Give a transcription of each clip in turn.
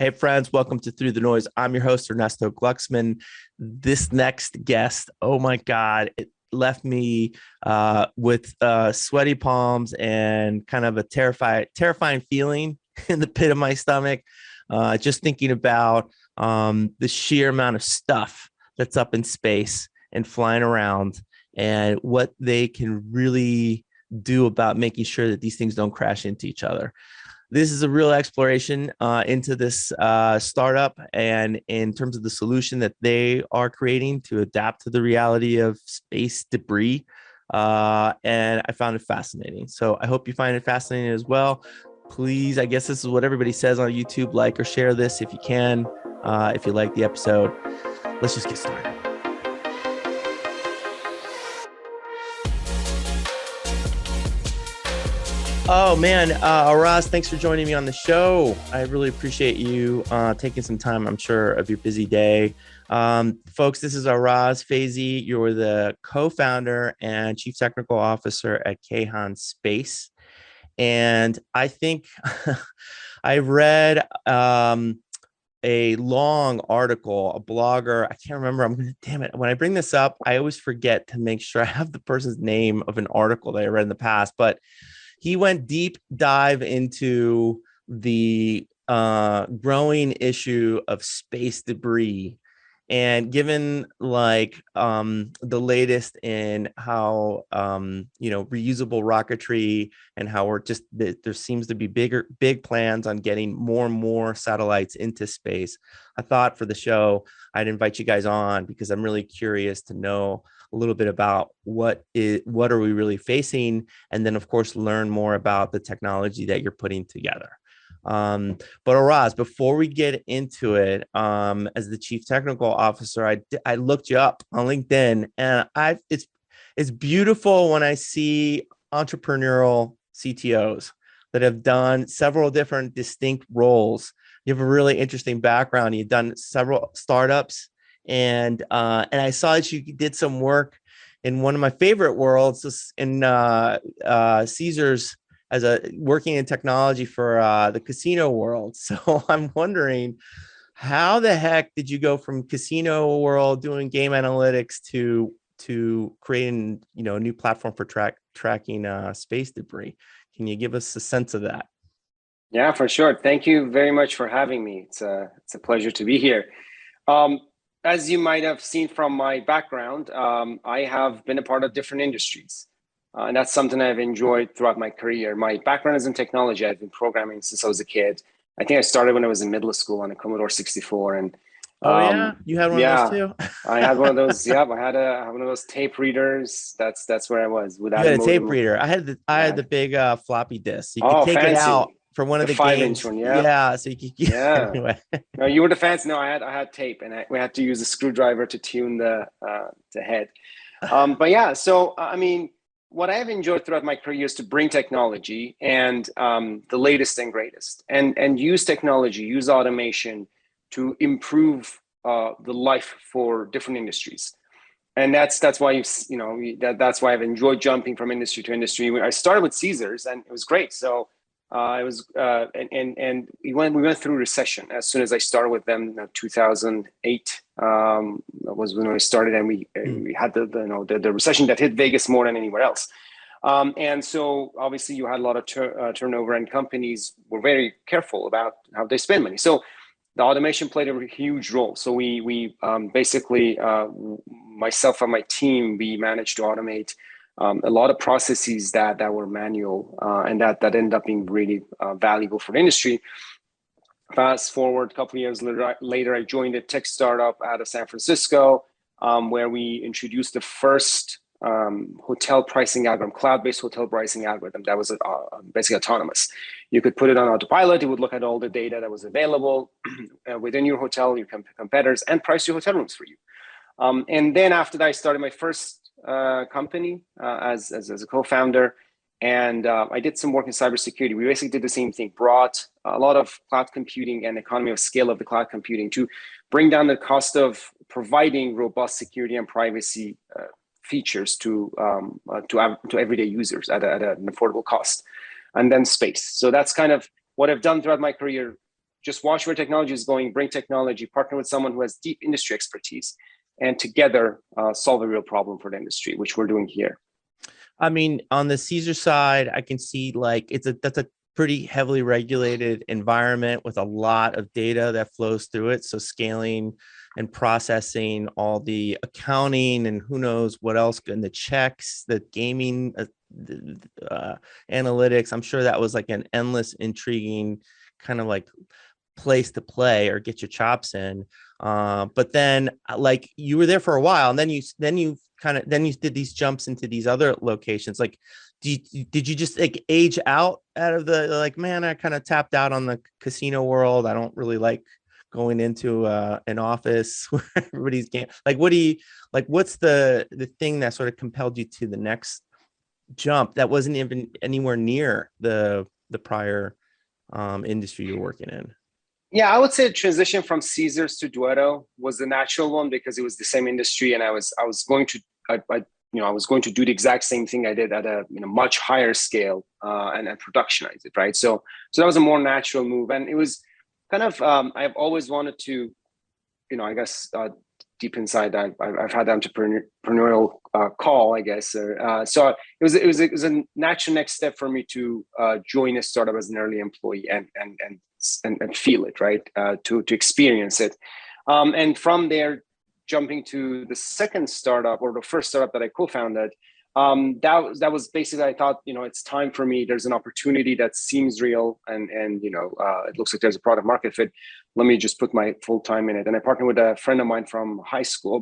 Hey, friends, welcome to Through the Noise. I'm your host, Ernesto Glucksman. This next guest, oh my God, it left me with sweaty palms and kind of a terrifying feeling in the pit of my stomach, just thinking about the sheer amount of stuff that's up in space and flying around and what they can really do about making sure that these things don't crash into each other. This is a real exploration into this startup and in terms of the solution that they are creating to adapt to the reality of space debris. And I found it fascinating. So I hope you find it fascinating as well. Please, I guess this is what everybody says on YouTube, like or share this if you can, if you like the episode. Let's just get started. Oh man, Araz, thanks for joining me on the show. I really appreciate you taking some time, I'm sure, of your busy day. Folks, this is Araz Feyzi. You're the co-founder and chief technical officer at Kayhan Space. And I think I read a long article, a blogger, I can't remember. Damn it. When I bring this up, I always forget to make sure I have the person's name of an article that I read in the past, but he went deep dive into the growing issue of space debris. And given the latest in how reusable rocketry and how there seems to be big plans on getting more and more satellites into space, I thought for the show I'd invite you guys on because I'm really curious to know a little bit about what are we really facing, and then of course learn more about the technology that you're putting together. But Araz, before we get into it, as the chief technical officer, I looked you up on LinkedIn, and it's beautiful when I see entrepreneurial CTOs that have done several different distinct roles. You have a really interesting background. You've done several startups, and I saw that you did some work in one of my favorite worlds, in Caesars, as working in technology for the casino world. So I'm wondering, how the heck did you go from casino world doing game analytics to creating a new platform for tracking space debris? Can you give us a sense of that? Yeah, for sure. Thank you very much for having me. It's a pleasure to be here. As you might have seen from my background, I have been a part of different industries. And that's something I've enjoyed throughout my career. My background is in technology. I've been programming since I was a kid. I think I started when I was in middle school on a Commodore 64. And Oh yeah, you had one of those too. I had one of those. Yeah, I had one of those tape readers. That's where I was You without had a a tape modem. reader. I had the big floppy disk. You could Oh, take it out fancy. for one of The the 5-inch games. one. Yeah. Yeah, so you could Yeah. anyway. No, you were the fancy. No, I had tape, and we had to use a screwdriver to tune the head. But yeah, so I mean, what I've enjoyed throughout my career is to bring technology and the latest and greatest, and use technology, use automation to improve the life for different industries. And that's why that's why I've enjoyed jumping from industry to industry. I started with Caesars, and it was great. So it was and we went through recession as soon as I started with them. 2008 was when I started, and we had the recession that hit Vegas more than anywhere else. And so obviously you had a lot of turnover, and companies were very careful about how they spend money. So the automation played a huge role. So we basically, myself and my team, we managed to automate a lot of processes that were manual, and that ended up being really valuable for the industry. Fast forward a couple of years later, I joined a tech startup out of San Francisco, where we introduced the first hotel pricing algorithm, cloud-based hotel pricing algorithm that was basically autonomous. You could put it on autopilot. It would look at all the data that was available within your hotel, your competitors, and price your hotel rooms for you. And then after that, I started my first company as a co-founder, and I did some work in cybersecurity. We basically did the same thing, brought a lot of cloud computing and economy of scale of the cloud computing to bring down the cost of providing robust security and privacy features to everyday users at an affordable cost. And then space. So that's kind of what I've done throughout my career. just watch where technology is going, bring technology, partner with someone who has deep industry expertise, and together solve a real problem for the industry, which we're doing here. I mean, on the Caesar side, I can see like that's a pretty heavily regulated environment with a lot of data that flows through it. So scaling and processing all the accounting and who knows what else, and the checks, the gaming, analytics. I'm sure that was like an endless, intriguing kind of like place to play or get your chops in. But then like you were there for a while, and then you did these jumps into these other locations. Like, did you just like age out of the like, man, I kind of tapped out on the casino world. I don't really like going into an office where everybody's game. Like, what do you like? What's the thing that sort of compelled you to the next jump that wasn't even anywhere near the prior industry you're working in? Yeah, I would say the transition from Caesars to Duetto was the natural one because it was the same industry, and I was going to I was going to do the exact same thing I did at a much higher scale and productionize it, right? So that was a more natural move, and it was kind of I've always wanted to, I guess deep inside I've had the entrepreneurial call, I guess. So it was a natural next step for me to join a startup as an early employee and feel it, right? To experience it, and from there, jumping to the second startup or the first startup that I co-founded. That was basically, I thought, it's time for me. There's an opportunity that seems real, and it looks like there's a product market fit. Let me just put my full time in it. And I partnered with a friend of mine from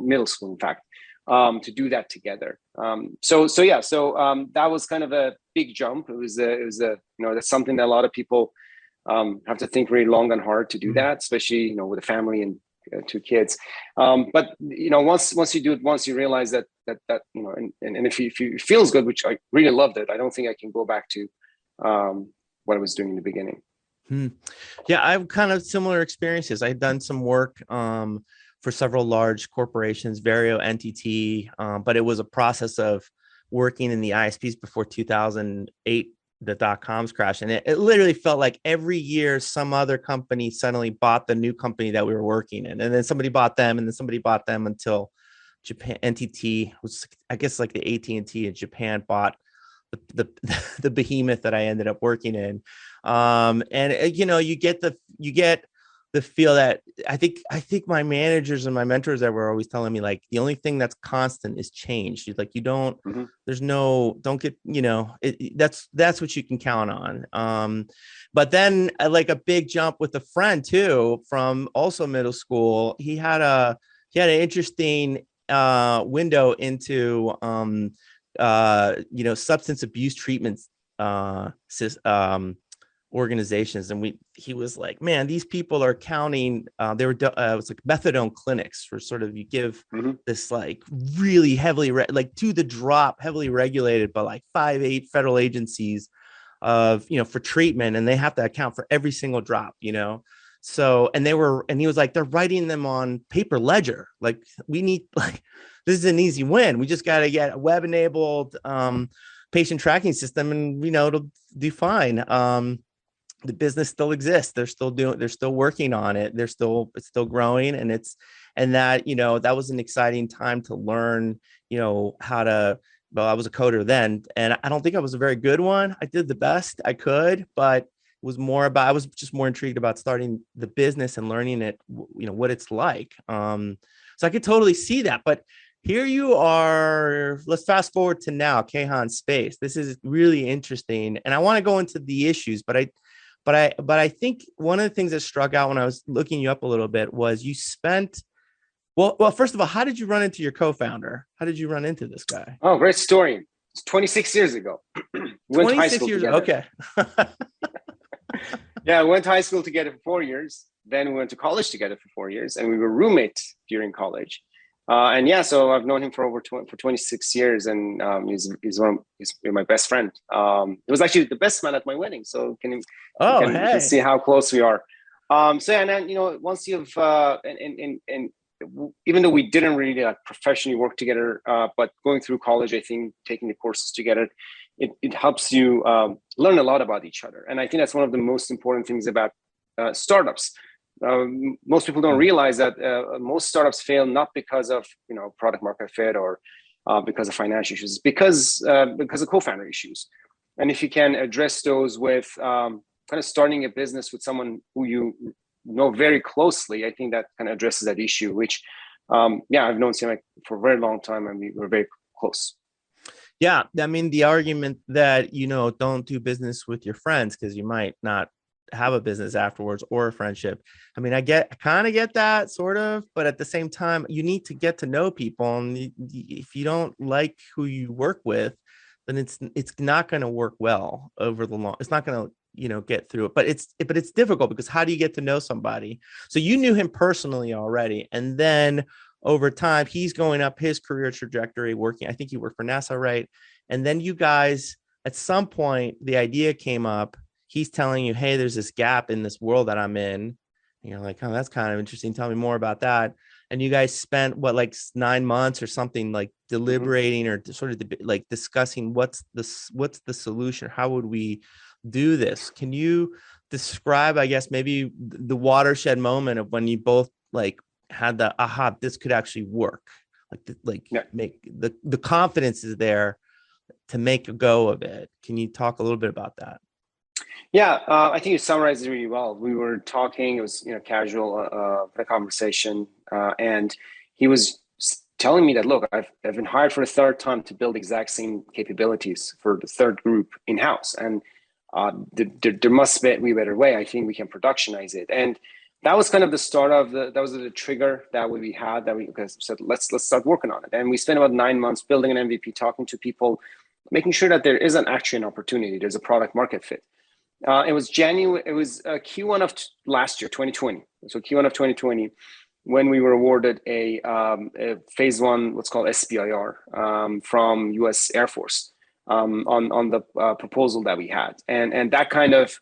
middle school, in fact, to do that together. So that was kind of a big jump. It was that's something that a lot of people have to think really long and hard to do that, especially with a family and 2 kids. But once you do it, once you realize that and if it feels good, which I really loved it, I don't think I can go back to what I was doing in the beginning. Yeah, I've kind of similar experiences. I've done some work for several large corporations, Vario, NTT, but it was a process of working in the ISPs before 2008. The dot-coms crash, and it literally felt like every year some other company suddenly bought the new company that we were working in, and then somebody bought them, and then somebody bought them, until Japan NTT was, I guess, like the AT&T in Japan bought the behemoth that I ended up working in. And you get the feel that I think my managers and my mentors that were always telling me, like, the only thing that's constant is change. Like, you don't, there's no, don't get, that's what you can count on. But then like a big jump with a friend too, from also middle school, he had an interesting window into substance abuse treatments organizations, and he was like, man, these people are counting, they were it was like methadone clinics for sort of, you give this like really heavily like to the drop, heavily regulated by like 5-8 federal agencies of for treatment, and they have to account for every single drop. So, and he was like, they're writing them on paper ledger. Like, we need, like, this is an easy win. We just got to get a web enabled patient tracking system, and it'll do fine. The business still exists. They're still working on it. It's still growing, and that was an exciting time to learn, how to, well, I was a coder then, and I don't think I was a very good one. I did the best I could, but I was just more intrigued about starting the business and learning it, what it's like. So I could totally see that. But here you are, let's fast forward to now, Kayhan Space. This is really interesting. And I want to go into the issues, but I think one of the things that struck out when I was looking you up a little bit was you spent, well, first of all, how did you run into your co-founder? How did you run into this guy? Oh, great story. It's 26 years ago. We went to high school together. Okay. Yeah, we went to high school together for 4 years. Then we went to college together for 4 years, and we were roommates during college. So I've known him for 26 years, and he's my best friend. It was actually the best man at my wedding, so you can see how close we are. And then once you've and even though we didn't really professionally work together, but going through college, I think taking the courses together, it helps you learn a lot about each other. And I think that's one of the most important things about startups. Most people don't realize that most startups fail not because of product market fit or because of financial issues, because of co-founder issues. And if you can address those with kind of starting a business with someone who you know very closely, I think that kind of addresses that issue. Which, I've known Sam for a very long time, and we were very close. Yeah, I mean, the argument that, don't do business with your friends because you might not have a business afterwards or a friendship. I mean, I kind of get that sort of, but at the same time, you need to get to know people. And if you don't like who you work with, then it's not going to work well over the long. It's not going to, get through it. But it's difficult because how do you get to know somebody? So you knew him personally already, and then over time, he's going up his career trajectory, working. I think he worked for NASA, right? And then you guys, at some point, the idea came up. He's telling you, hey, there's this gap in this world that I'm in. And you're like, oh, that's kind of interesting. Tell me more about that. And you guys spent like 9 months or something, like deliberating or sort of like discussing what's the solution? How would we do this? Can you describe, I guess, maybe the watershed moment of when you both like had the aha, this could actually work, make the confidence is there to make a go of it? Can you talk a little bit about that? Yeah, I think you summarized it really well. We were talking; it was casual conversation, and he was telling me that, look, I've been hired for the third time to build exact same capabilities for the third group in house, and there must be a better way. I think we can productionize it, and that was kind of the start of that was the trigger that we had, that we said, let's start working on it. And we spent about 9 months building an MVP, talking to people, making sure that there isn't actually an opportunity. There's a product market fit. It was January. It was Q1 of last year, 2020. So Q1 of 2020, when we were awarded a phase one, what's called SBIR, from U.S. Air Force on the proposal that we had, and that kind of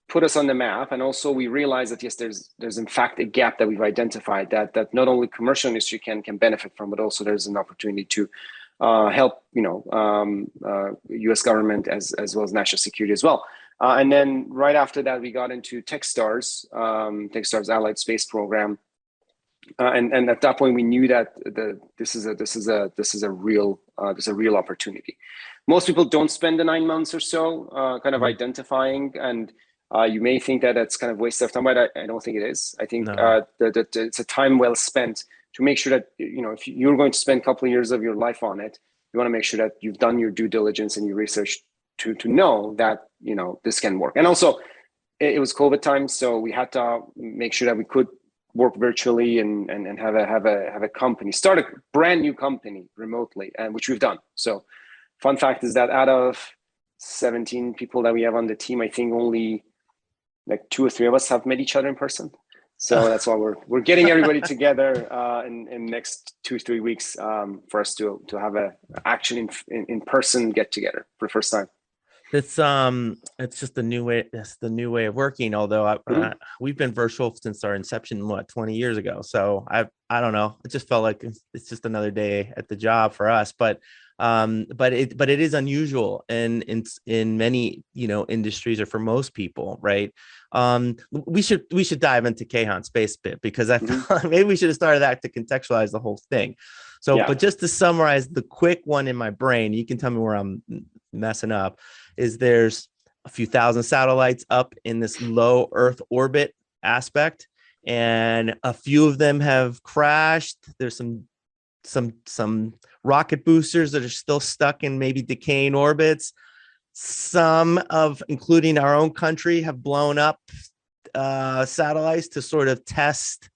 put us on the map. And also we realized that yes, there's in fact a gap that we've identified that not only commercial industry can benefit from, but also there's an opportunity to help U.S. government as well as national security as well. And then right after that, we got into Techstars Allied Space Program, and at that point we knew that this is a real opportunity. Most people don't spend the 9 months or so kind of identifying, and you may think that that's kind of waste of time, but I don't think it is. I think that it's a time well spent to make sure that, if you're going to spend a couple of years of your life on it, you want to make sure that you've done your due diligence and your research to know that, this can work. And also it was COVID time, so we had to make sure that we could work virtually and have a company, start a brand new company remotely, and which we've done. So fun fact is that out of 17 people that we have on the team, I think only like 2 or 3 of us have met each other in person. So that's why we're getting everybody together in next 2-3 weeks for us to have a actually in person get together for the first time. It's just the new way. That's the new way of working. Although we've been virtual since our inception, 20 years ago. So I don't know. It just felt like it's just another day at the job for us. But it is unusual in many industries, or for most people, right? We should dive into Kayhan Space a bit, because I thought maybe we should have started that to contextualize the whole thing. So, but just to summarize the quick one in my brain, you can tell me where I'm messing up. Is there's a few thousand satellites up in this low Earth orbit aspect, and a few of them have crashed. There's some rocket boosters that are still stuck in maybe decaying orbits. Some including our own country, have blown up satellites to sort of test,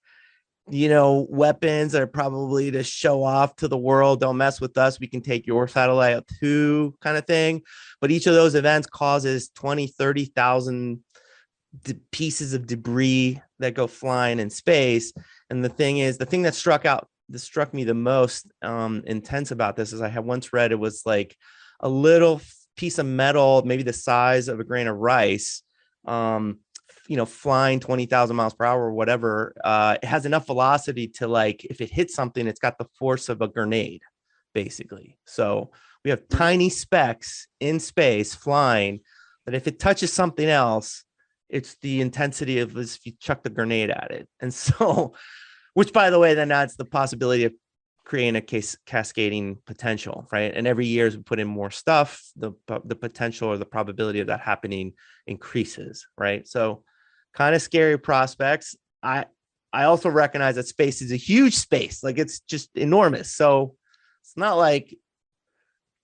weapons that are probably to show off to the world. Don't mess with us. We can take your satellite out too, kind of thing. But each of those events causes 20,000-30,000 pieces of debris that go flying in space. And the thing that struck me the most intense about this is I had once read it was like a little piece of metal, maybe the size of a grain of rice, flying 20,000 miles per hour or whatever. It has enough velocity to, like, if it hits something, it's got the force of a grenade, basically. So we have tiny specks in space flying that if it touches something else, It's the intensity of this if you chuck the grenade at it. And so, which by the way, then adds the possibility of creating a cascading potential, right? And every year as we put in more stuff, the potential or the probability of that happening increases, right? So kind of scary prospects. I also recognize that space is a huge space, like it's just enormous. So it's not like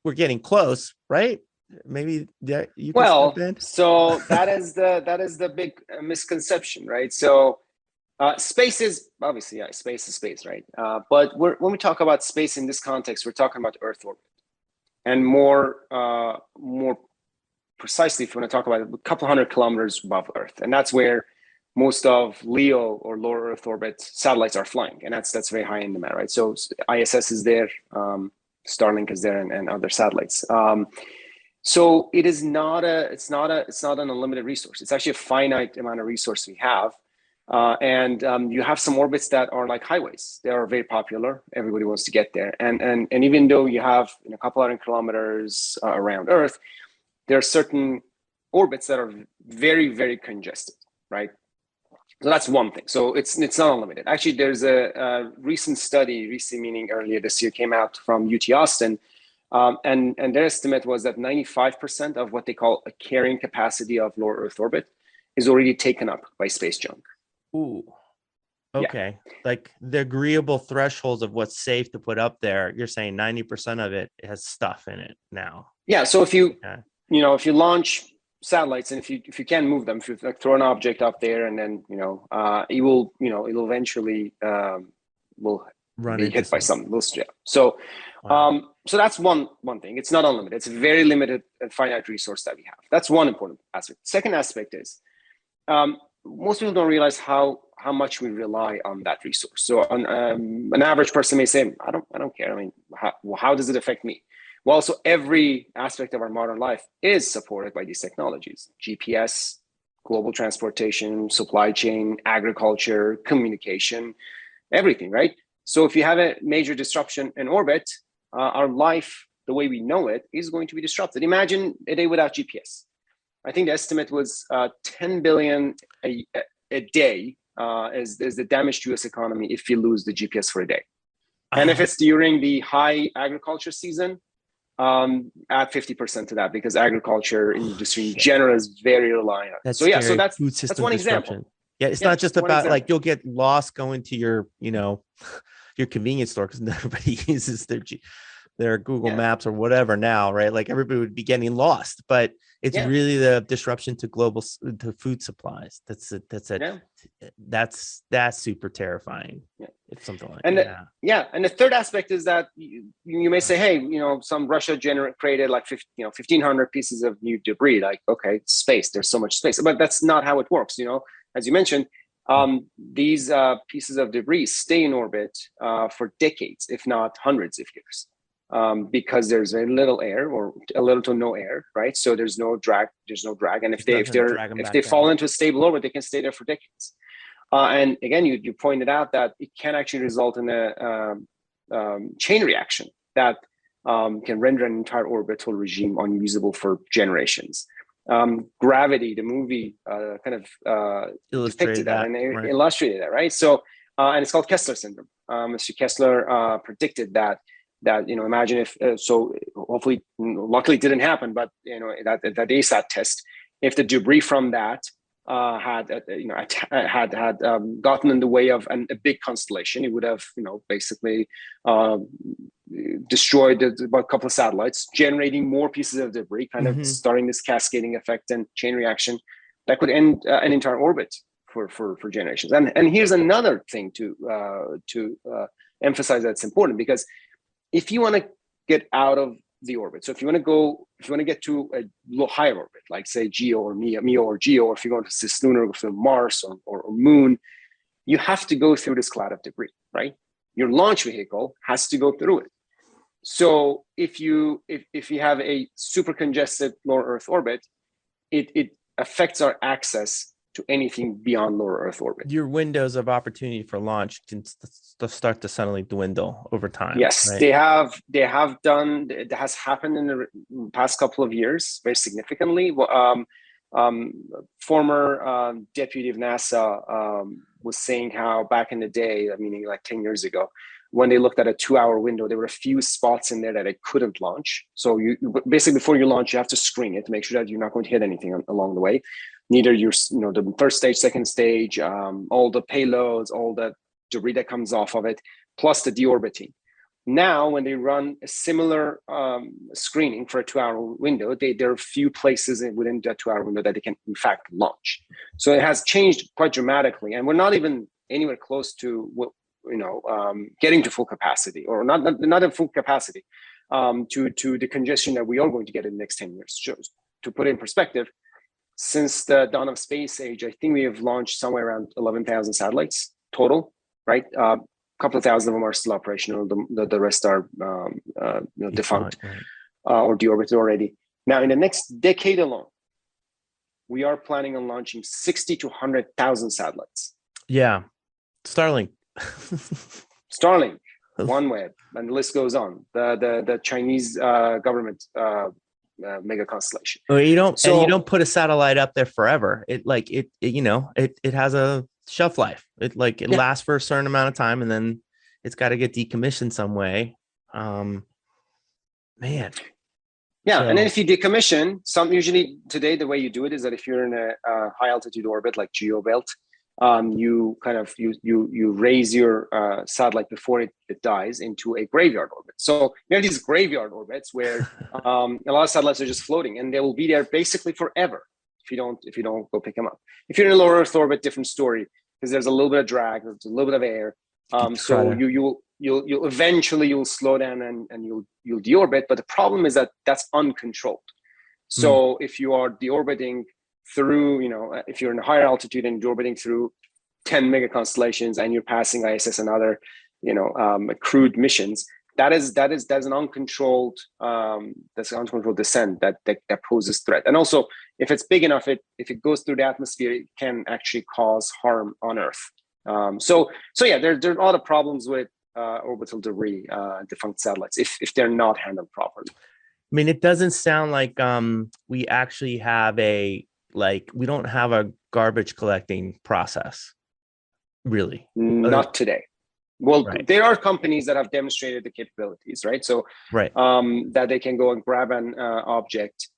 we're getting close, right? Maybe you can step in. So that is the big misconception, right? So space is obviously, yeah, space is space, right? But when we talk about space in this context, we're talking about Earth orbit, and more precisely, if you want to talk about it, a couple hundred kilometers above Earth, and that's where most of LEO or low Earth orbit satellites are flying, and that's very high in demand, right? So ISS is there, Starlink is there, and other satellites. So it's not an unlimited resource. It's actually a finite amount of resource we have. And you have some orbits that are like highways. They are very popular. Everybody wants to get there. And even though you have a couple hundred kilometers around Earth, there are certain orbits that are very, very congested, right? So that's one thing. So it's not unlimited. Actually, there's a recent study, meaning earlier this year, came out from UT Austin. And their estimate was that 95% of what they call a carrying capacity of low Earth orbit is already taken up by space junk. Ooh. Okay. Yeah. Like the agreeable thresholds of what's safe to put up there, you're saying 90% of it has stuff in it now. Yeah. So if you launch satellites, and if you can move them, if you throw an object up there, and then it'll eventually will be hit by something. Yeah. So wow. So that's one thing. It's not unlimited. It's a very limited and finite resource that we have. That's one important aspect. Second aspect is most people don't realize how much we rely on that resource. So an average person may say, I don't care. I mean, how does it affect me? Well, so every aspect of our modern life is supported by these technologies: GPS, global transportation, supply chain, agriculture, communication, everything, right? So if you have a major disruption in orbit, our life, the way we know it, is going to be disrupted. Imagine a day without GPS. I think the estimate was 10 billion a day is the damage to U.S. economy if you lose the GPS for a day. And if it's during the high agriculture season, add 50% to that, because agriculture industry in general is very reliant. That's so yeah, scary. So that's one example. Yeah, it's not just about like you'll get lost going to your your convenience store because everybody uses their Google Maps or whatever now, right? Like everybody would be getting lost, but it's really the disruption to food supplies. That's super terrifying. Yeah. If something like that. And the third aspect is that you may say, hey, some Russia created like 1,500 pieces of new debris. Like, okay, space. There's so much space, but that's not how it works. As you mentioned, these pieces of debris stay in orbit for decades, if not hundreds of years. Because there's very little air, or a little to no air, right? So there's no drag. And if they fall into a stable orbit, they can stay there for decades. And again, you pointed out that it can actually result in a chain reaction that can render an entire orbital regime unusable for generations. Gravity, the movie, kind of depicted that and illustrated that, right? So, and it's called Kessler syndrome. Mr. Kessler predicted that imagine if so hopefully, luckily it didn't happen, but that ASAT test, if the debris from that had gotten in the way of a big constellation, it would have basically destroyed about a couple of satellites, generating more pieces of debris, kind of starting this cascading effect and chain reaction that could end an entire orbit for generations. And here's another thing to emphasize that's important, because if you want to get out of the orbit, so if you want to get to a higher orbit, like say GEO or MEO or GEO, or if you're going to cislunar or to Mars or Moon, you have to go through this cloud of debris, right? Your launch vehicle has to go through it. So if you have a super congested lower Earth orbit, it affects our access to anything beyond lower Earth orbit. Your windows of opportunity for launch can start to suddenly dwindle over time. Yes, right? They have done. It has happened in the past couple of years very significantly. Former deputy of NASA was saying how back in the day, meaning like 10 years ago, when they looked at a 2-hour window, there were a few spots in there that it couldn't launch. So you basically, before you launch, you have to screen it to make sure that you're not going to hit anything along the way. Neither the first stage, second stage, all the payloads, all the debris that comes off of it, plus the deorbiting. Now, when they run a similar screening for a 2-hour window, there are a few places within that 2-hour window that they can, in fact, launch. So it has changed quite dramatically, and we're not even anywhere close to what getting to full capacity, or not at full capacity, to the congestion that we are going to get in the next 10 years. To put it in perspective, since the dawn of space age, I think we have launched somewhere around 11,000 satellites total, right? A couple of thousand of them are still operational. The rest are defunct, right. Or deorbited already. Now, in the next decade alone, we are planning on launching 60 to 100,000 satellites. Yeah, Starlink. Starlink, OneWeb, and the list goes on. The Chinese government mega constellation. Well, you don't put a satellite up there forever. It has a shelf life. It lasts for a certain amount of time, and then it's got to get decommissioned some way. Man. Yeah, and then if you decommission, usually today the way you do it is that if you're in a high altitude orbit like GeoBelt, you raise your satellite before it dies into a graveyard orbit. So you have these graveyard orbits where a lot of satellites are just floating, and they will be there basically forever if you don't go pick them up. If you're in a low Earth orbit, different story, because there's a little bit of drag, there's a little bit of air. So you'll eventually slow down and you'll deorbit, but the problem is that that's uncontrolled. So if you are deorbiting through, if you're in a higher altitude and deorbiting through 10 mega constellations and you're passing ISS and other, crewed missions, that's an uncontrolled descent that poses threat. And also, if it's big enough, if it goes through the atmosphere, it can actually cause harm on Earth. So yeah, there are a lot of problems with orbital debris, defunct satellites, if they're not handled properly. I mean, it doesn't sound like we actually have we don't have a garbage collecting process, really. Not today. Well, right. There are companies that have demonstrated the capabilities, right? So that they can go and grab an object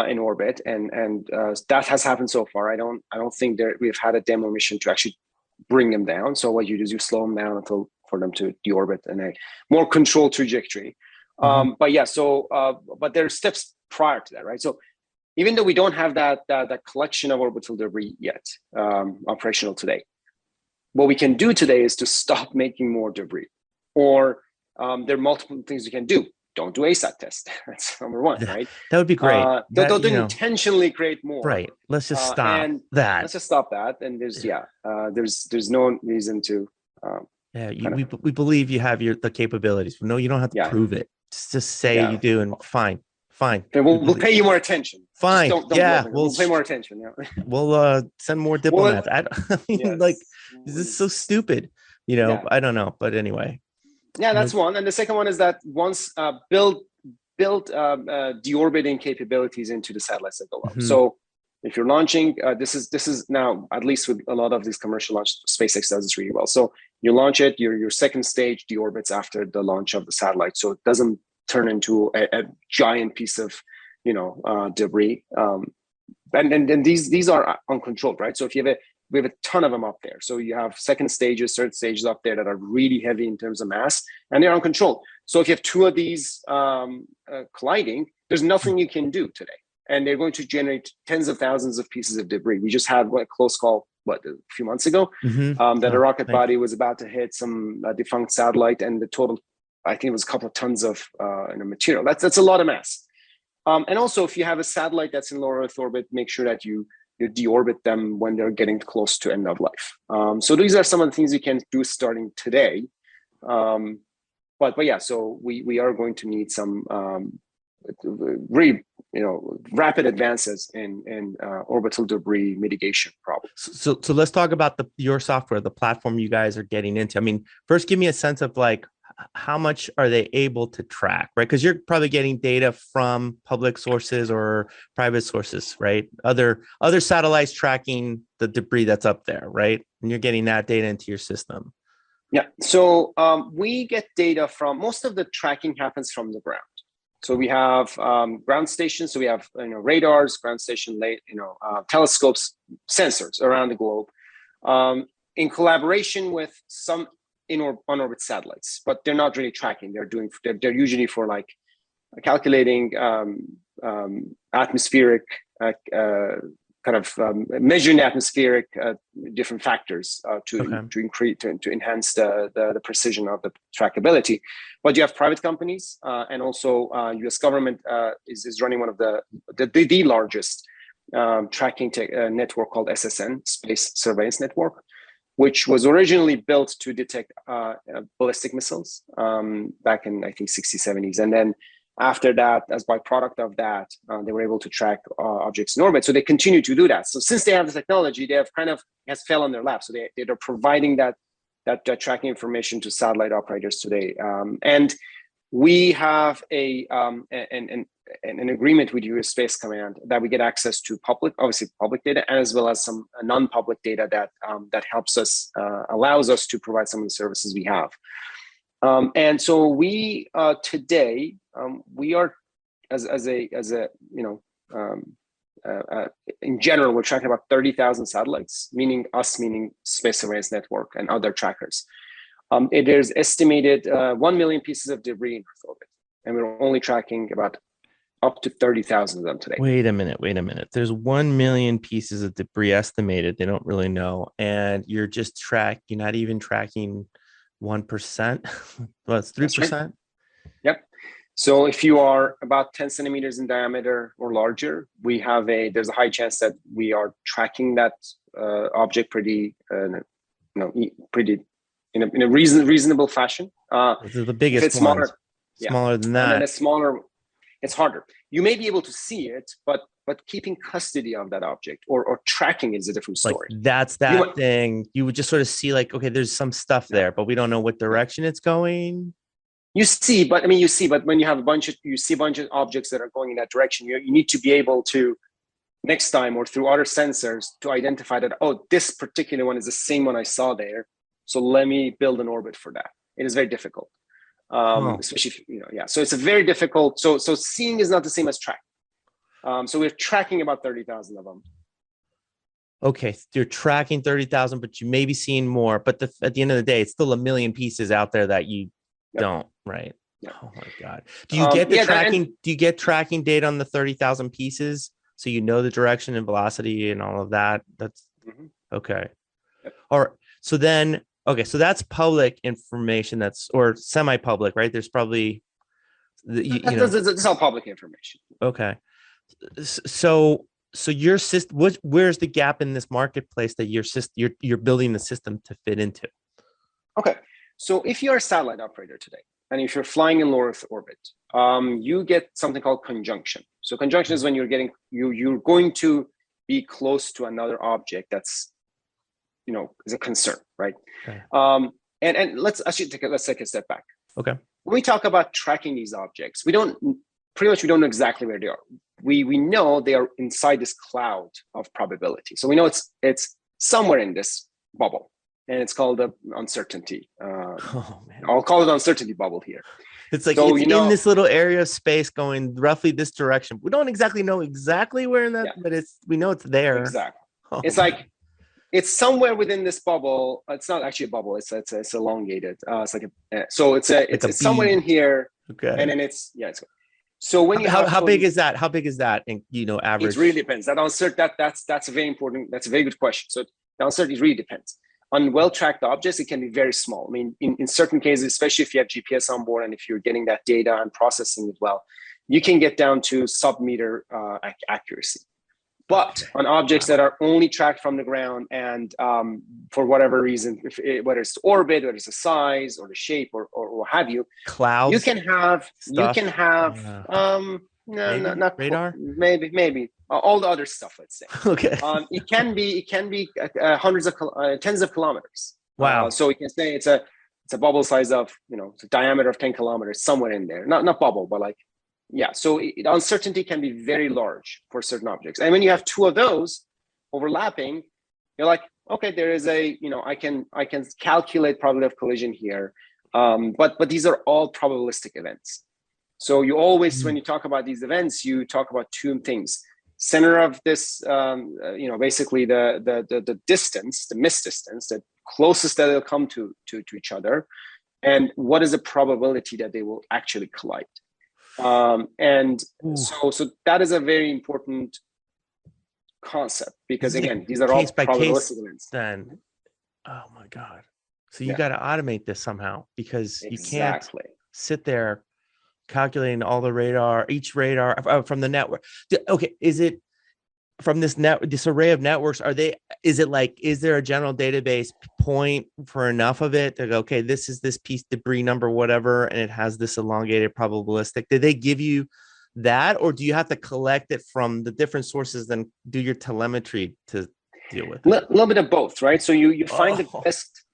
in orbit, and that has happened so far. I don't think we've had a demo mission to actually bring them down. So what you do is you slow them down for them to deorbit in a more controlled trajectory. But there are steps prior to that, right? So even though we don't have that collection of orbital debris yet operational today, what we can do today is to stop making more debris. Or there are multiple things you can do. Don't do ASAT tests. That's number one, right? That would be great. Don't intentionally create more. Right. Let's just stop that. Let's just stop that. And there's no reason to. We believe you have the capabilities. No, you don't have to prove it. Just say you do, and fine. We'll pay you more attention. Fine. We'll pay more attention. Yeah. We'll send more diplomats. This is so stupid. I don't know, but anyway. Yeah, that's one. And the second one is that once build deorbiting capabilities into the satellites that go up. So if you're launching, this is now, at least with a lot of these commercial launch, SpaceX does this really well. So you launch it, your second stage deorbits after the launch of the satellite, so it doesn't turn into a giant piece of debris. And these are uncontrolled, right? So if we have a ton of them up there. So you have second stages, third stages up there that are really heavy in terms of mass, and they're uncontrolled. So if you have two of these colliding, there's nothing you can do today. And they're going to generate tens of thousands of pieces of debris. We just had a close call, a few months ago, that a rocket body was about to hit some defunct satellite, and the total, I think it was a couple of tons of material. That's a lot of mass. And also, if you have a satellite that's in low Earth orbit, make sure that you deorbit them when they're getting close to end of life. So these are some of the things you can do starting today. But so we are going to need some really rapid advances in orbital debris mitigation problems. So let's talk about your software, the platform you guys are getting into. I mean, first, give me a sense of how much are they able to track, right? Because you're probably getting data from public sources or private sources, right? Other satellites tracking the debris that's up there, right? And you're getting that data into your system. Yeah. So we get data from, most of the tracking happens from the ground. So we have ground stations. So we have radars, ground station, telescopes, sensors around the globe, in collaboration with some on-orbit satellites. But they're not really tracking. They're usually for like calculating atmospheric measuring atmospheric different factors to enhance the precision of the trackability. But you have private companies, and also U.S. government is running one of the largest tracking network called SSN, Space Surveillance Network, which was originally built to detect ballistic missiles back in, I think, 60s, 70s, and then after that, as byproduct of that, they were able to track objects in orbit. So they continue to do that. So since they have the technology, they have has fell on their lap. So they're providing that tracking information to satellite operators today. And we have an agreement with U.S. Space Command that we get access to public data, as well as some non-public data that helps us, allows us to provide some of the services we have. And so we today we are in general, we're tracking about 30,000 satellites, meaning Space Surveillance Network and other trackers. It is estimated 1 million pieces of debris in Earth orbit, and we're only tracking about up to 30,000 of them today. Wait a minute. There's 1 million pieces of debris estimated. They don't really know, and you're not even tracking 1%. Well, it's 3%. Right. Yep. So if you are about 10 centimeters in diameter or larger, there's a high chance that we are tracking that object pretty in a reasonable fashion. This is the biggest. If it's smaller, smaller than that. And then it's smaller, it's harder. You may be able to see it, but keeping custody of that object or tracking is a different story. Like that's that thing. You would just sort of see like, okay, there's some stuff there, but we don't know what direction it's going. But when you have a bunch of objects that are going in that direction, you need to be able to, next time or through other sensors, to identify that, oh, this particular one is the same one I saw there. So let me build an orbit for that. It is very difficult. Especially if, so it's a very difficult. So seeing is not the same as tracking. So we're tracking about 30,000 of them. Okay, you're tracking 30,000, but you may be seeing more. But at the end of the day, it's still 1 million pieces out there that you don't, right? Yep. Oh my God. Do you get the tracking? Do you get tracking data on the 30,000 pieces, so you know the direction and velocity and all of that? That's okay. Yep. All right. So then, so that's public information. Or semi-public, right? There's probably it's all public information. Okay. So your system, where's the gap in this marketplace that you're building the system to fit into? Okay. So if you're a satellite operator today, and if you're flying in low Earth orbit, you get something called conjunction. So conjunction is when you're going to be close to another object that's, is a concern, right? Okay. And let's take a step back. Okay. When we talk about tracking these objects, we don't know exactly where they are. We know they are inside this cloud of probability. So we know it's somewhere in this bubble. And it's called the uncertainty. I'll call it uncertainty bubble here. It's like it's in this little area of space going roughly this direction. We don't exactly know where in that, but we know it's there. Exactly. Like it's somewhere within this bubble. It's not actually a bubble. It's elongated. It's somewhere in here. Okay. And then it's. So when how big is that? How big is that? In average. It really depends. That's a very important. That's a very good question. So the uncertainty really depends. On well-tracked objects, it can be very small. I mean, in certain cases, especially if you have GPS on board and if you're getting that data and processing it well, you can get down to sub-meter accuracy. But on objects that are only tracked from the ground and for whatever reason, whether it's orbit, whether it's the size or the shape or what have you, clouds, you can have not radar, maybe all the other stuff. Let's say. Okay. It can be tens of kilometers. Wow. So we can say it's a bubble size of, it's a diameter of 10 kilometers, somewhere in there. Not bubble, but like, yeah. So uncertainty can be very large for certain objects. And when you have two of those overlapping, you're like, okay, there is I can calculate probability of collision here. But these are all probabilistic events. So you always, when you talk about these events, you talk about two things. Center of this, basically the distance, the missed distance, the closest that they'll come to each other, and what is the probability that they will actually collide. So that is a very important concept, because again, these are all probabilistic events. Then, oh my God. So you got to automate this somehow, because you can't sit there calculating all the each radar from the network. Okay, is it from this array of networks? Is there a general database point for enough of it to go, okay, this is this piece debris number, whatever, and it has this elongated probabilistic? Did they give you that, or do you have to collect it from the different sources, then do your telemetry to deal with it? A little bit of both, right? So you find the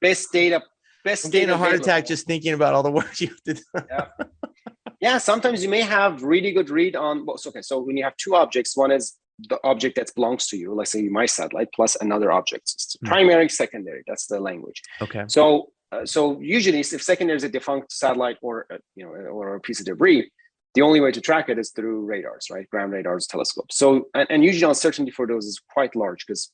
best data. I'm getting a heart attack just thinking about all the work you have to do. Yeah, sometimes you may have really good read on. Okay, so when you have two objects, one is the object that belongs to you, let's say my satellite, plus another object. It's primary, secondary. That's the language. Okay. So usually, if secondary is a defunct satellite or a piece of debris, the only way to track it is through radars, right? Ground radars, telescopes. So and usually uncertainty for those is quite large, because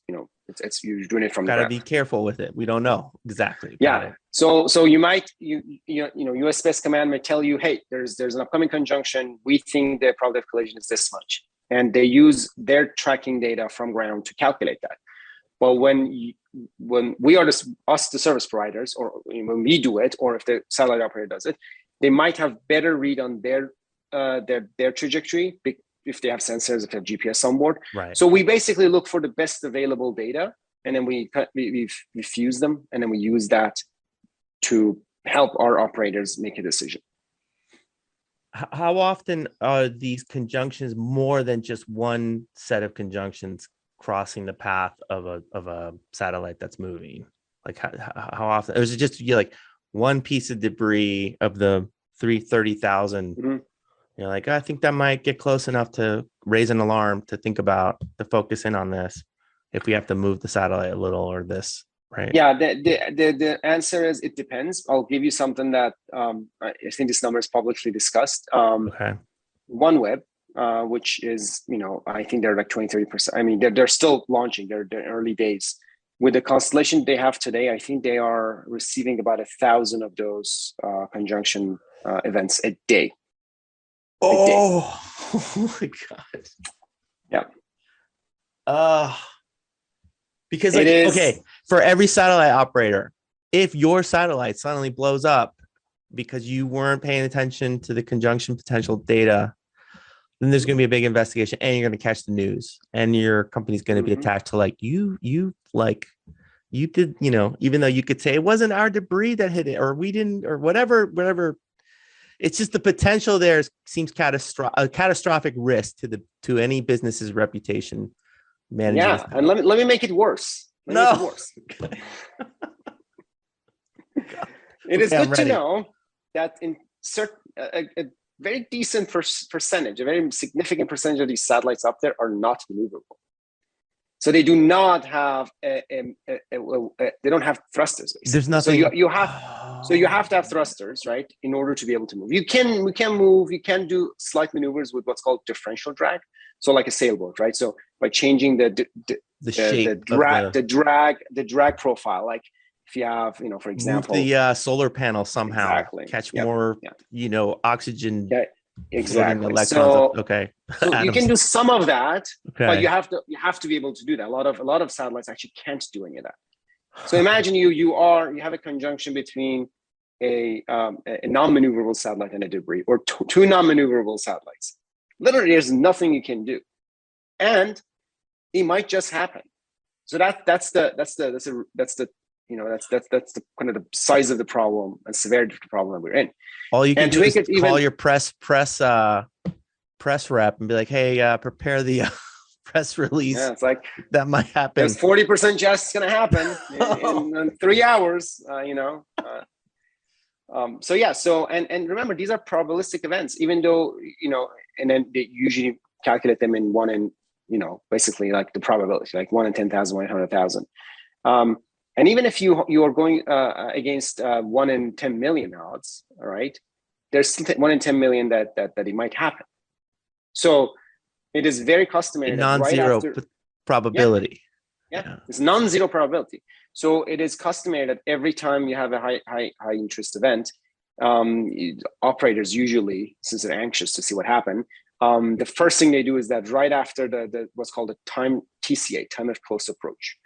it's you're doing it from the ground. Gotta be careful with it. We don't know exactly. Yeah. So you might U.S. Space Command may tell you, hey, there's an upcoming conjunction. We think the probability of collision is this much, and they use their tracking data from ground to calculate that. But when we are the service providers, or when we do it, or if the satellite operator does it, they might have better read on their trajectory, if they have sensors, if they have GPS on board. Right. So we basically look for the best available data, and then we fuse them, and then we use that to help our operators make a decision. How often are these conjunctions more than just one set of conjunctions crossing the path of a satellite that's moving? Like how often? Or is it just like one piece of debris of the 330,000? Mm-hmm. You're like, I think that might get close enough to raise an alarm to think about, to focus in on this, if we have to move the satellite a little or this, right? Yeah, the answer is it depends. I'll give you something that I think this number is publicly discussed. Okay. OneWeb, which is, I think they're like 20-30%. I mean, they're still launching. They're early days. With the constellation they have today, I think they are receiving about 1,000 of those conjunction events a day. Oh my God. Yeah. Because for every satellite operator, if your satellite suddenly blows up because you weren't paying attention to the conjunction potential data, then there's going to be a big investigation, and you're going to catch the news, and your company's going to be attached to you did, even though you could say it wasn't our debris that hit it, or we didn't, or whatever. It's just the potential there seems a catastrophic risk to any business's reputation. Yeah, and let me make it worse. It is good to know that in a very decent percentage, a very significant percentage of these satellites up there are not maneuverable. So they do not have they don't have thrusters. Basically. There's nothing. So you have to have thrusters, right, in order to be able to move. We can move. You can do slight maneuvers with what's called differential drag. So like a sailboat, right? So by changing the shape, the drag profile, like if you have, for example, move the solar panel somehow, catch more, oxygen. Yeah. Exactly. Electrons. So you can do some of that, but you have to be able to do that. A lot of satellites actually can't do any of that. So imagine you have a conjunction between a non-maneuverable satellite and a debris, or two non-maneuverable satellites. Literally, there's nothing you can do, and it might just happen. So that's the kind of the size of the problem and severity of the problem that we're in. All you can do is call your press rep and be like, hey, prepare the press release. Yeah, it's like that might happen. There's 40% chance it's going to happen in 3 hours. So yeah, so and remember, these are probabilistic events, even though, and then they usually calculate them in one in, basically like the probability, like 1 in 10,000, 1 in 100,000. And even if you are going against 1 in 10 million odds, all right, there's still 1 in 10 million that it might happen. So it is very customary that right after probability. Yeah, it's non-zero probability. So it is customary that every time you have a high interest event, operators usually, since they're anxious to see what happened, the first thing they do is that right after the what's called a TCA, time of close approach,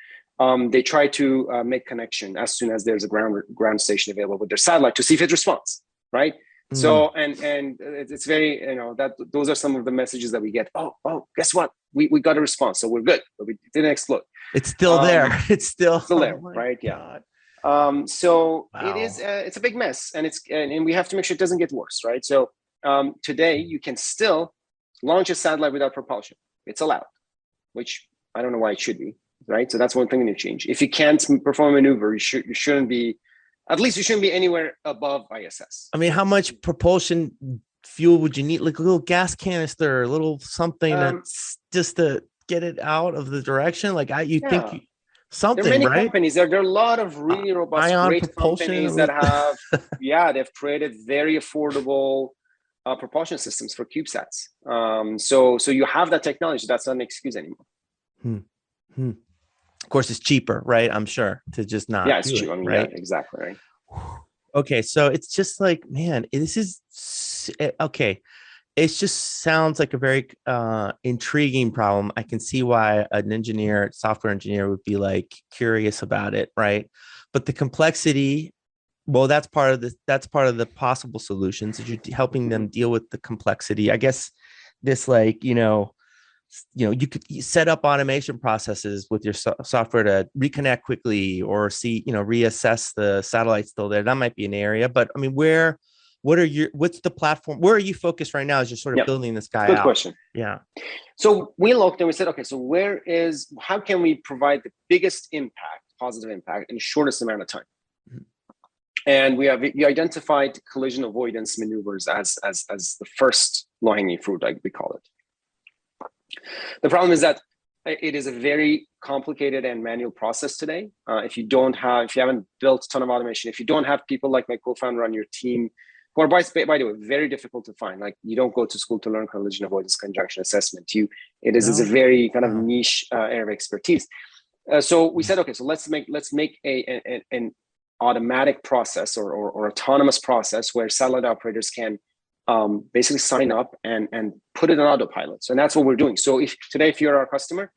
they try to make connection as soon as there's a ground station available with their satellite to see if it responds, right? So and it's very, that those are some of the messages that we get. Oh, guess what? We got a response, so we're good, but we didn't explode. It's still there. It's still there, right? God. Yeah. So wow. It's a big mess, and and we have to make sure it doesn't get worse, right? So today you can still launch a satellite without propulsion. It's allowed, which I don't know why it should be, right? So that's one thing to change. If you can't perform a maneuver, you shouldn't be. At least you shouldn't be anywhere above ISS. I mean, how much propulsion fuel would you need? Like a little gas canister, a little something that's just to get it out of the direction. Like think something, there are many right? companies. There are a lot of really robust, great companies that have, they've created very affordable propulsion systems for CubeSats. So you have that technology. That's not an excuse anymore. Of course, it's cheaper, right? I'm sure to just not. Yeah, it's cheap. I mean, right? Yeah, exactly. Right. Okay, so it's just like, man, this is okay. It just sounds like a very intriguing problem. I can see why an engineer, software engineer, would be like curious about it, right? But the complexity, well, that's part of the possible solutions. That you're helping them deal with the complexity. I guess this, like, you could set up automation processes with your software to reconnect quickly or see, reassess the satellite still there. That might be an area, but I mean, what's the platform? Where are you focused right now as you're sort of building this guy out? Good question. Yeah. So we looked and we said, okay, so how can we provide the biggest impact, positive impact in the shortest amount of time? Mm-hmm. And we identified collision avoidance maneuvers as the first low-hanging fruit, like we call it. The problem is that it is a very complicated and manual process today. If you haven't built a ton of automation, if you don't have people like my co-founder on your team, who are by the way very difficult to find. Like, you don't go to school to learn collision avoidance conjunction assessment. It's a very kind of niche area of expertise. So we said, okay, so let's make an automatic process or autonomous process where satellite operators can basically sign up and put it on autopilot. So that's what we're doing. So if you're our customer,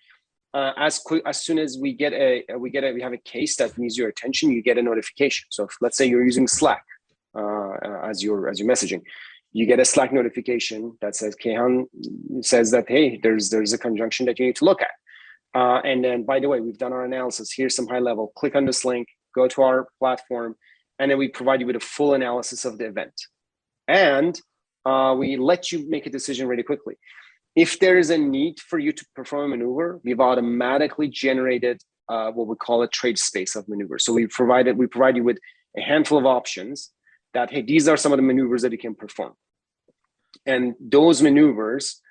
as soon as we have a case that needs your attention, you get a notification. So let's say you're using Slack as your messaging, you get a Slack notification that says Kayhan says that, hey, there's a conjunction that you need to look at. And then, by the way, we've done our analysis. Here's some high level. Click on this link, go to our platform, and then we provide you with a full analysis of the event. And we let you make a decision really quickly. If there is a need for you to perform a maneuver, we've automatically generated what we call a trade space of maneuvers. So we provide you with a handful of options that, hey, these are some of the maneuvers that you can perform. And those maneuvers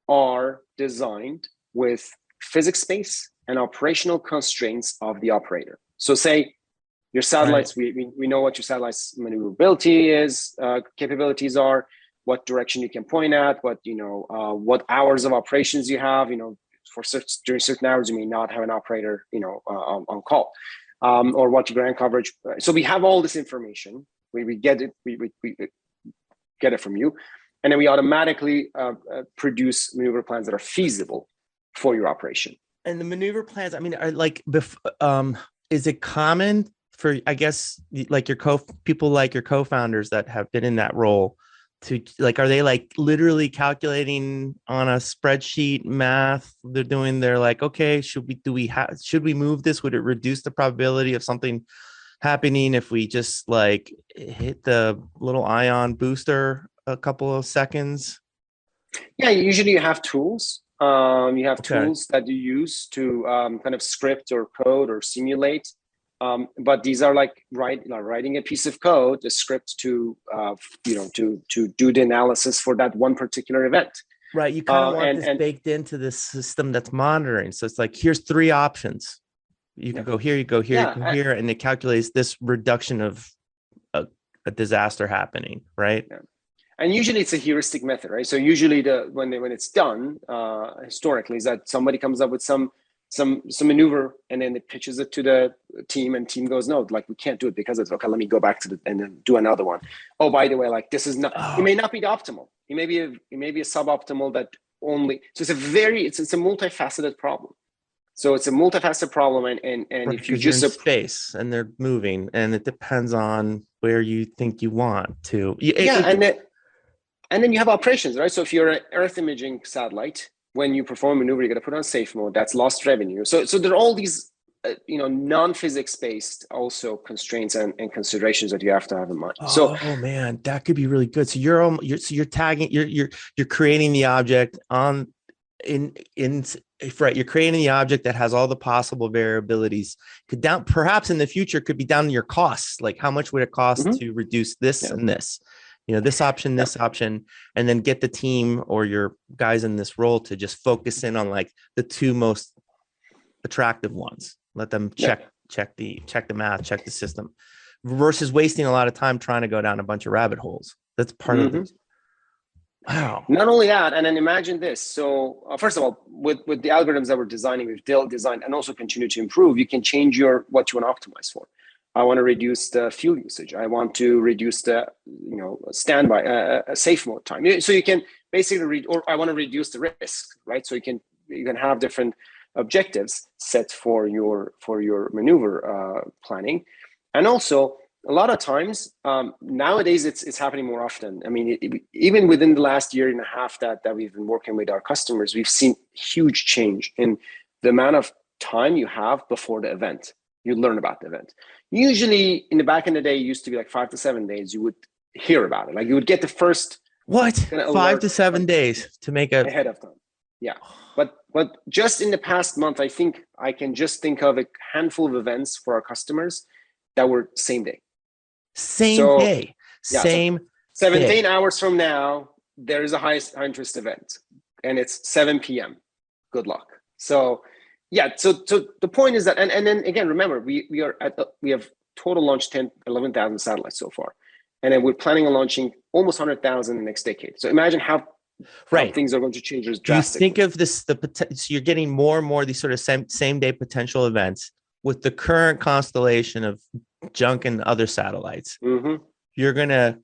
are designed with physics space and operational constraints of the operator. So say your satellites, right. we know what your satellite's maneuverability is, capabilities are, what direction you can point at, what hours of operations you have. During certain hours, you may not have an operator, on call, or what your ground coverage. So we have all this information. We get it. We get it from you, and then we automatically produce maneuver plans that are feasible for your operation. And the maneuver plans, I mean, are like, is it common for, I guess, like your co-founders that have been in that role to, like, are they like literally calculating on a spreadsheet math? They're like, okay, should we move this? Would it reduce the probability of something happening if we just like hit the little ion booster a couple of seconds? Yeah, usually you have tools. Tools that you use to kind of script or code or simulate But these are like writing a piece of code, a script to to do the analysis for that one particular event. Right. You kind of want this baked into the system that's monitoring. So it's like, here's 3 options. You can go here, you go here, you go here, and it calculates this reduction of a disaster happening, right? Yeah. And usually it's a heuristic method, right? So usually when it's done historically is that somebody comes up with some maneuver and then it pitches it to the team, and team goes, no, like we can't do it because it's okay. Let me go back to and then do another one. Oh, by the way, like this is not. It may not be the optimal. It may be a suboptimal that only. So it's a multifaceted problem. So it's a multifaceted problem, and right, if you just in space and they're moving, and it depends on where you think you want to. And then you have operations, right? So if you're an Earth imaging satellite, when you perform a maneuver, you got to put on safe mode. That's lost revenue. So there are all these, non-physics based also constraints and considerations that you have to have in mind. Oh man, that could be really good. So you're tagging, you're creating the object right. You're creating the object that has all the possible variabilities. Perhaps in the future could be down to your costs. Like how much would it cost to reduce this and this? This option, this option, and then get the team or your guys in this role to just focus in on like the 2 most attractive ones. Let them check the math, check the system, versus wasting a lot of time trying to go down a bunch of rabbit holes. That's part of this. Wow. Not only that, and then imagine this. So first of all, with the algorithms that we're designing, we've designed and also continue to improve. You can change what you want to optimize for. I want to reduce the fuel usage. I want to reduce the standby safe mode time. So you can basically or I want to reduce the risk, right? So you can have different objectives set for your maneuver planning, and also a lot of times nowadays it's happening more often. I mean, even within the last year and a half that we've been working with our customers, we've seen huge change in the amount of time you have before the event. You learn about the event. Usually in the back in the day, it used to be like 5 to 7 days. You would hear about it. Like you would get the first 5 to 7 days to make ahead of time. Yeah. But just in the past month, I think I can just think of a handful of events for our customers that were same day. Same day. 17 hours from now, there is a high interest event and it's 7 p.m. Good luck. So yeah, so the point is that, and then again, remember, we have total launched 11,000 satellites so far. And then we're planning on launching almost 100,000 in the next decade. So imagine how things are going to change drastically. You think of this, so you're getting more and more of these sort of same day potential events with the current constellation of junk and other satellites. You're going to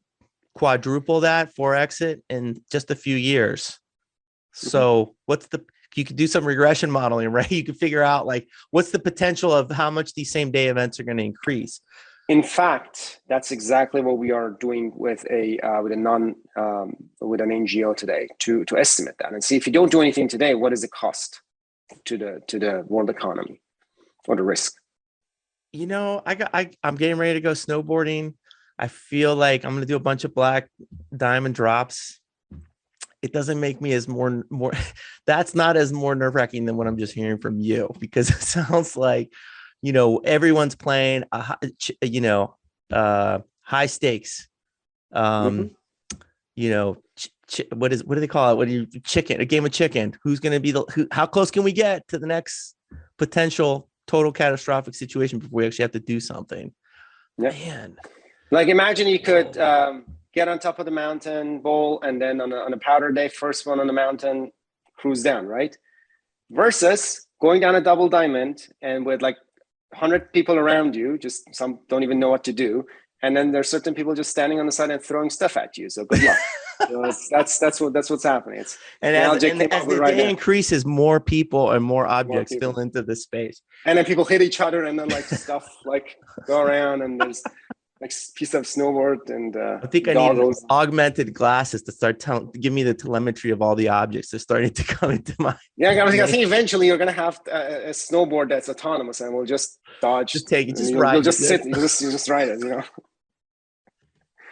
quadruple that, 4x it in just a few years. So you could do some regression modeling, right? You could figure out like what's the potential of how much these same day events are going to increase. In fact, that's exactly what we are doing with an NGO today to estimate that and see if you don't do anything today, what is the cost to the world economy or the risk? I'm getting ready to go snowboarding. I feel like I'm going to do a bunch of black diamond drops. It doesn't make me as more that's not as more nerve-wracking than what I'm just hearing from you, because it sounds like everyone's playing high stakes what do they call it, a game of chicken. Who's going to be how close can we get to the next potential total catastrophic situation before we actually have to do something? Man, like imagine you could get on top of the mountain bowl, and then on a powder day, first one on the mountain, cruise down, right? Versus going down a double diamond and with like 100 people around you, just some don't even know what to do. And then there's certain people just standing on the side and throwing stuff at you. So good luck. That's what's happening. As the day increases, more people and more objects spill into the space. And then people hit each other, and then like stuff like go around, and there's like piece of snowboard and I think I need augmented glasses to start give me the telemetry of all the objects that's starting to come into my. Yeah, I think eventually you're gonna have a snowboard that's autonomous, and we'll just dodge. Just take it, ride. You'll just sit, you just ride it,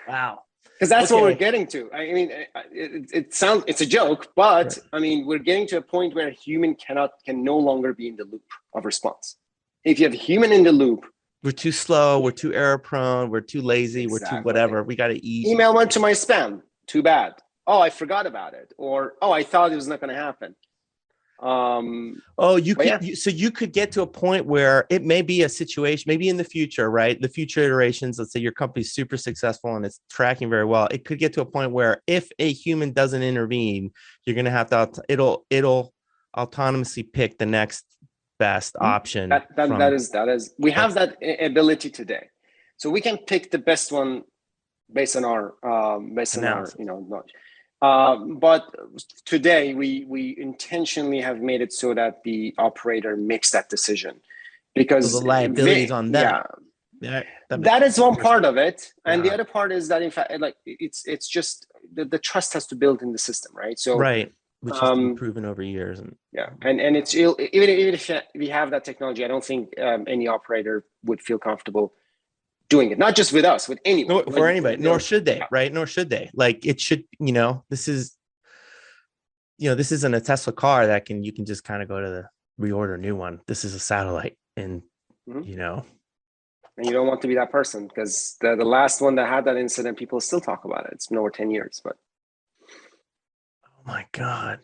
Wow. Because that's what we're getting to. I mean, it's a joke, but right. I mean, we're getting to a point where a human can no longer be in the loop of response. If you have a human in the loop, we're too slow, we're too error prone, we're too lazy, we're too Exactly. whatever. We got to eat. Email went to my spam. Too bad. Oh, I forgot about it. Or, oh, I thought it was not going to happen. Oh, you could, so you could get to a point where it may be a situation, maybe in the future, right? The future iterations, let's say your company's super successful and it's tracking very well. It could get to a point where if a human doesn't intervene, you're going to have to, it'll autonomously pick the next best option. That is, we have that ability today. So we can pick the best one based on our, knowledge. But today we intentionally have made it so that the operator makes that decision, because so the liability is on them. Yeah, that is one part of it, and the other part is that in fact, like it's just the trust has to build in the system, right? So which has been proven over years, and and it's even if we have that technology, I don't think any operator would feel comfortable doing it, not just with us, with anyone, for anybody, nor should they, right? Nor should they. Like it should, this isn't a Tesla car that you can just kind of go to the reorder a new one. This is a satellite, and and you don't want to be that person, because the last one that had that incident, people still talk about it. It's been over 10 years, but oh my God,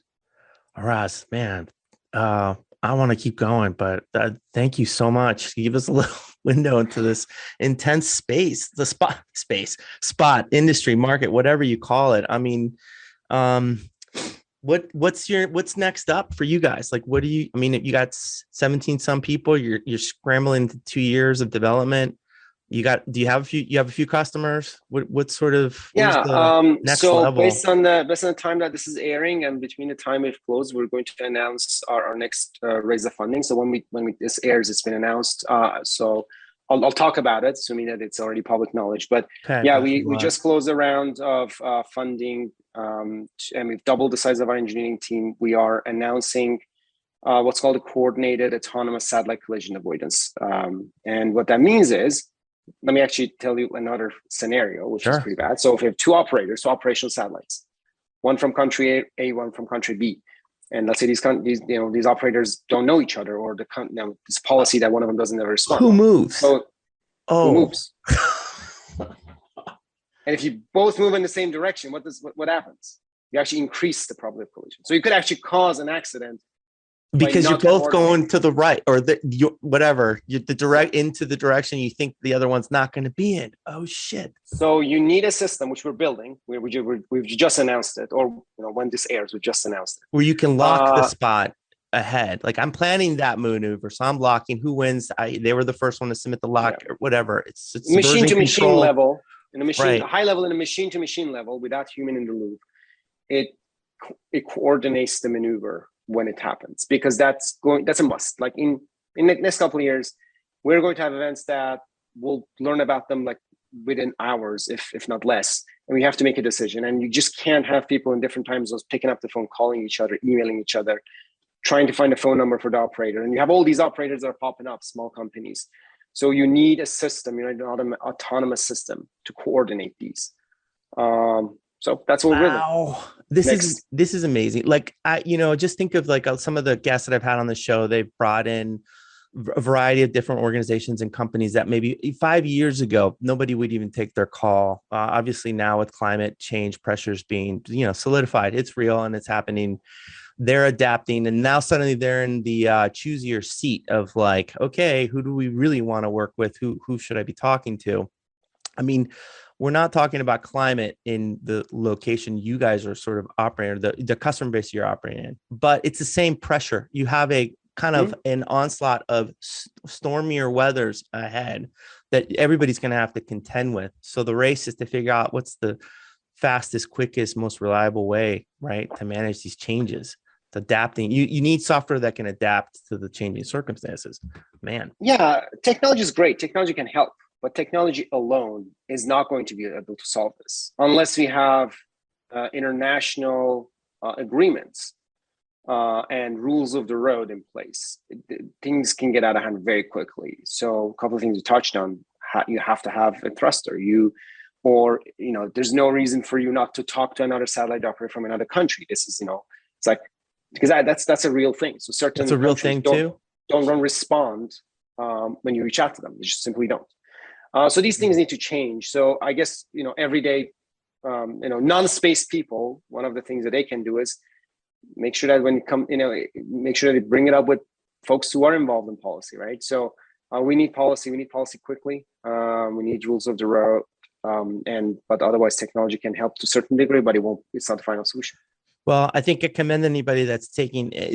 Araz, man, I want to keep going, but thank you so much. Give us a little window into this intense space, the spot industry, market, whatever you call it. I mean, what's next up for you guys? Like, you got 17 some people, you're scrambling to 2 years of development. Do you have a few customers? What sort of next level? based on the time that this is airing, and between the time we've closed, we're going to announce our next raise of funding. So when this airs, it's been announced. So I'll talk about it, assuming that it's already public knowledge. But we just closed a round of funding, and we've doubled the size of our engineering team. We are announcing what's called a coordinated autonomous satellite collision avoidance, and what that means is, let me actually tell you another scenario, which is pretty bad. So if we have two operators, two operational satellites, one from country A, one from country B, and let's say these operators don't know each other, or this policy that one of them doesn't ever respond. Who moves? So who moves? And if you both move in the same direction, what happens? You actually increase the probability of collision. So you could actually cause an accident because you're both going to the right, or the direct into the direction you think the other one's not going to be in. Oh shit! So you need a system, which we're building. We've just announced it, or when this airs, we just announced it, where you can lock the spot ahead. Like I'm planning that maneuver, so I'm locking who wins. They were the first one to submit the lock or whatever. It's machine to machine level, in a machine high level, in a machine to machine level, without human in the loop. It coordinates the maneuver when it happens, because that's a must. Like in the next couple of years, we're going to have events that we'll learn about them like within hours, if not less. And we have to make a decision. And you just can't have people in different time zones picking up the phone, calling each other, emailing each other, trying to find a phone number for the operator. And you have all these operators that are popping up, small companies. So you need a system, an autonomous system to coordinate these. So that's what we're doing. This is amazing. Like just think of like some of the guests that I've had on the show. They've brought in a variety of different organizations and companies that maybe 5 years ago nobody would even take their call. Obviously now with climate change pressures being solidified, it's real and it's happening. They're adapting, and now suddenly they're in the choose your seat of like, okay, who do we really want to work with? Who should I be talking to? I mean, we're not talking about climate in the location you guys are sort of operating, the customer base you're operating in, but it's the same pressure. You have a kind of an onslaught of stormier weathers ahead that everybody's going to have to contend with. So the race is to figure out what's the fastest, quickest, most reliable way, right, to manage these changes. It's adapting. You need software that can adapt to the changing circumstances, man. Yeah, technology is great. Technology can help. But technology alone is not going to be able to solve this unless we have international agreements and rules of the road in place. Things can get out of hand very quickly. So a couple of things you touched on: you have to have a thruster. There's no reason for you not to talk to another satellite operator from another country. This is, it's like, because that's a real thing. So certain that's a real thing too. Don't respond when you reach out to them. They just simply don't. So these things need to change. So I guess, everyday, non-space people, one of the things that they can do is make sure that when you come, make sure that they bring it up with folks who are involved in policy, right? So we need policy. We need policy quickly. We need rules of the road. But otherwise technology can help to a certain degree, but it's not the final solution. Well, I think I commend anybody that's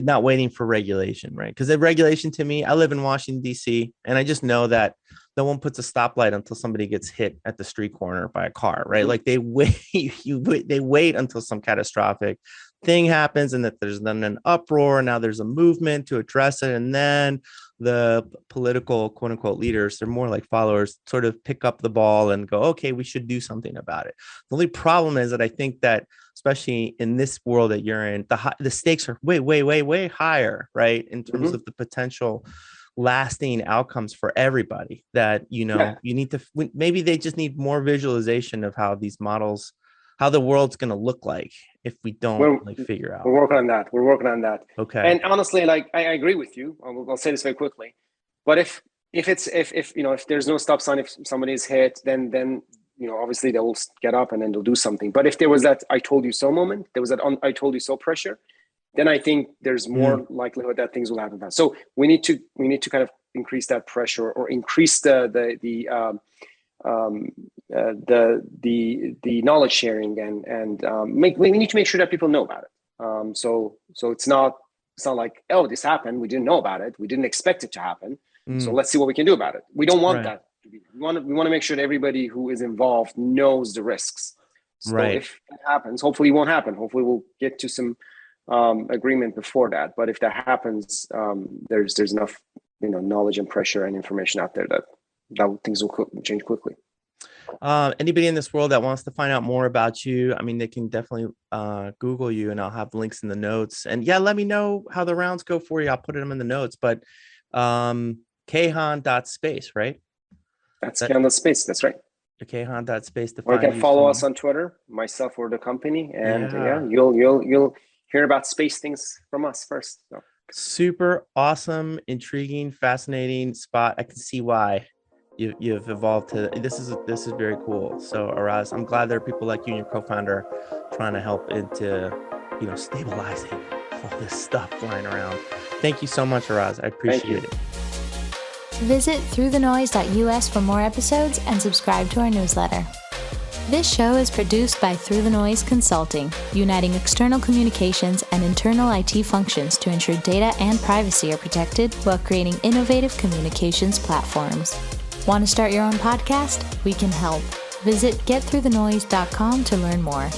not waiting for regulation, right? Because the regulation, to me, I live in Washington, D.C., and I just know that no one puts a stoplight until somebody gets hit at the street corner by a car, right? Mm-hmm. Like they wait until some catastrophic thing happens, and that there's then an uproar. Now there's a movement to address it, and then the political quote unquote leaders, they're more like followers, sort of pick up the ball and go, okay, we should do something about it. The only problem is that I think that, especially in this world that you're in, the stakes are way higher, right? In terms of the potential lasting outcomes for everybody, that, you need to, maybe they just need more visualization of how these models, how the world's going to look like if we don't figure out. We're working on that. Okay. And honestly, like I agree with you. I'll say this very quickly. But if there's no stop sign, if somebody is hit, then obviously they will get up and then they'll do something. But if there was that I told you so moment, there was that I told you so pressure, then I think there's more likelihood that things will happen fast. So we need to kind of increase that pressure, or increase the knowledge sharing, and we need to make sure that people know about it. So it's not like, oh, this happened, we didn't know about it, we didn't expect it to happen, so let's see what we can do about it. We don't want that to be. We want to make sure that everybody who is involved knows the risks. So if that happens, hopefully it won't happen. Hopefully we'll get to some agreement before that. But if that happens, there's enough knowledge and pressure and information out there that things will change quickly. Anybody in this world that wants to find out more about you, I mean, they can definitely Google you, and I'll have links in the notes. And let me know how the rounds go for you. I'll put them in the notes. But Kayhan.space, right? That's Kayhan.space. That's right. Kayhan.space. Or you can follow us on Twitter, myself or the company, and you'll hear about space things from us first. So. Super awesome, intriguing, fascinating spot. I can see why you've evolved to this is very cool. So Araz, I'm glad there are people like you and your co-founder trying to help into stabilizing all this stuff flying around. Thank you so much, Araz. I appreciate it. Visit throughthenoise.us for more episodes and subscribe to our newsletter. This show is produced by Through the Noise Consulting, uniting external communications and internal IT functions to ensure data and privacy are protected while creating innovative communications platforms. Want to start your own podcast? We can help. Visit getthroughthenoise.com to learn more.